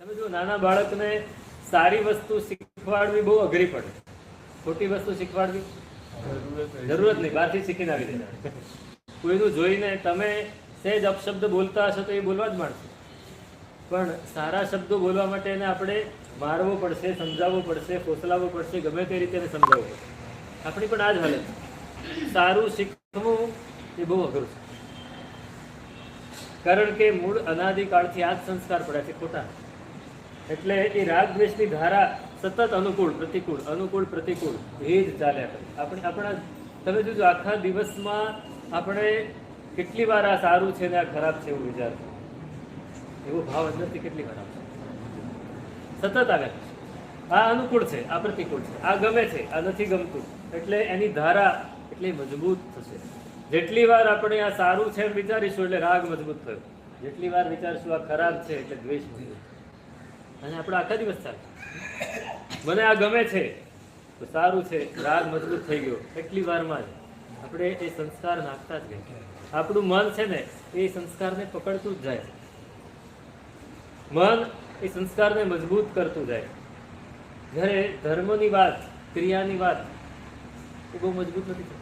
તમે જો નાના બાળકને સારી વસ્તુ શીખવાડવી બહુ અઘરી પડે, ખોટી વસ્તુ શીખવાડવી જરૂરત નહીં, બહારથી શીખીને આવી જાય. કોઈનું જોઈને તમે સહેજ અપશબ્દ બોલતા હશો તો એ બોલવા જ માંડશે, પણ સારા શબ્દો બોલવા માટે એને આપણે મારવો પડશે, સમજાવવો પડશે, ફોસલાવવો પડશે, ગમે તે રીતે એને સમજાવવું પડશે. આપણી પણ આ જ હાલત. સારું શીખવું એ બહુ અઘરું છે, કારણ કે મૂળ અનાદિકાળથી આ જ સંસ્કાર પડ્યા છે ખોટા. એટલે એ રાગ દ્વેષની ધારા સતત અનુકૂળ પ્રતિકૂળ, અનુકૂળ પ્રતિકૂળ એ જ ચાલ્યા કરે. આપણા તમે જોજો આખા દિવસમાં આપણે કેટલી વાર આ સારું છે ને આ ખરાબ છે એવું વિચાર, એવો ભાવ અંદરથી કેટલી વાર આવશે. સતત આવે આ અનુકૂળ છે, આ પ્રતિકૂળ છે, આ ગમે છે, આ નથી ગમતું, એટલે એની ધારા એટલી મજબૂત થશે. જેટલી વાર આપણે આ સારું છે એમ વિચારીશું એટલે રાગ મજબૂત થયો, જેટલી વાર વિચારશું આ ખરાબ છે એટલે દ્વેષ થયો. અને આપણે આખા દિવસ ચાલે મને આ ગમે છે તો સારું છે, રાગ મજબૂત થઈ ગયો, એટલી વારમાં જ આપણે એ સંસ્કાર નાખતા જ ગયા. આપણું મન છે ને એ સંસ્કારને પકડતું જ જાય, મન એ સંસ્કારને મજબૂત કરતું જાય. જ્યારે ધર્મની વાત, ક્રિયાની વાત એ બહુ મજબૂત નથી થતી,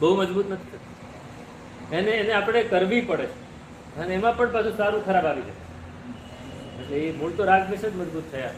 બહુ મજબૂત નથી થતી. એને આપણે કરવી પડે, અને એમાં પણ પાછું સારું ખરાબ આવી જાય. એટલે એ મૂળ તો રાગ દ્વેષ જ મજબૂત થયા.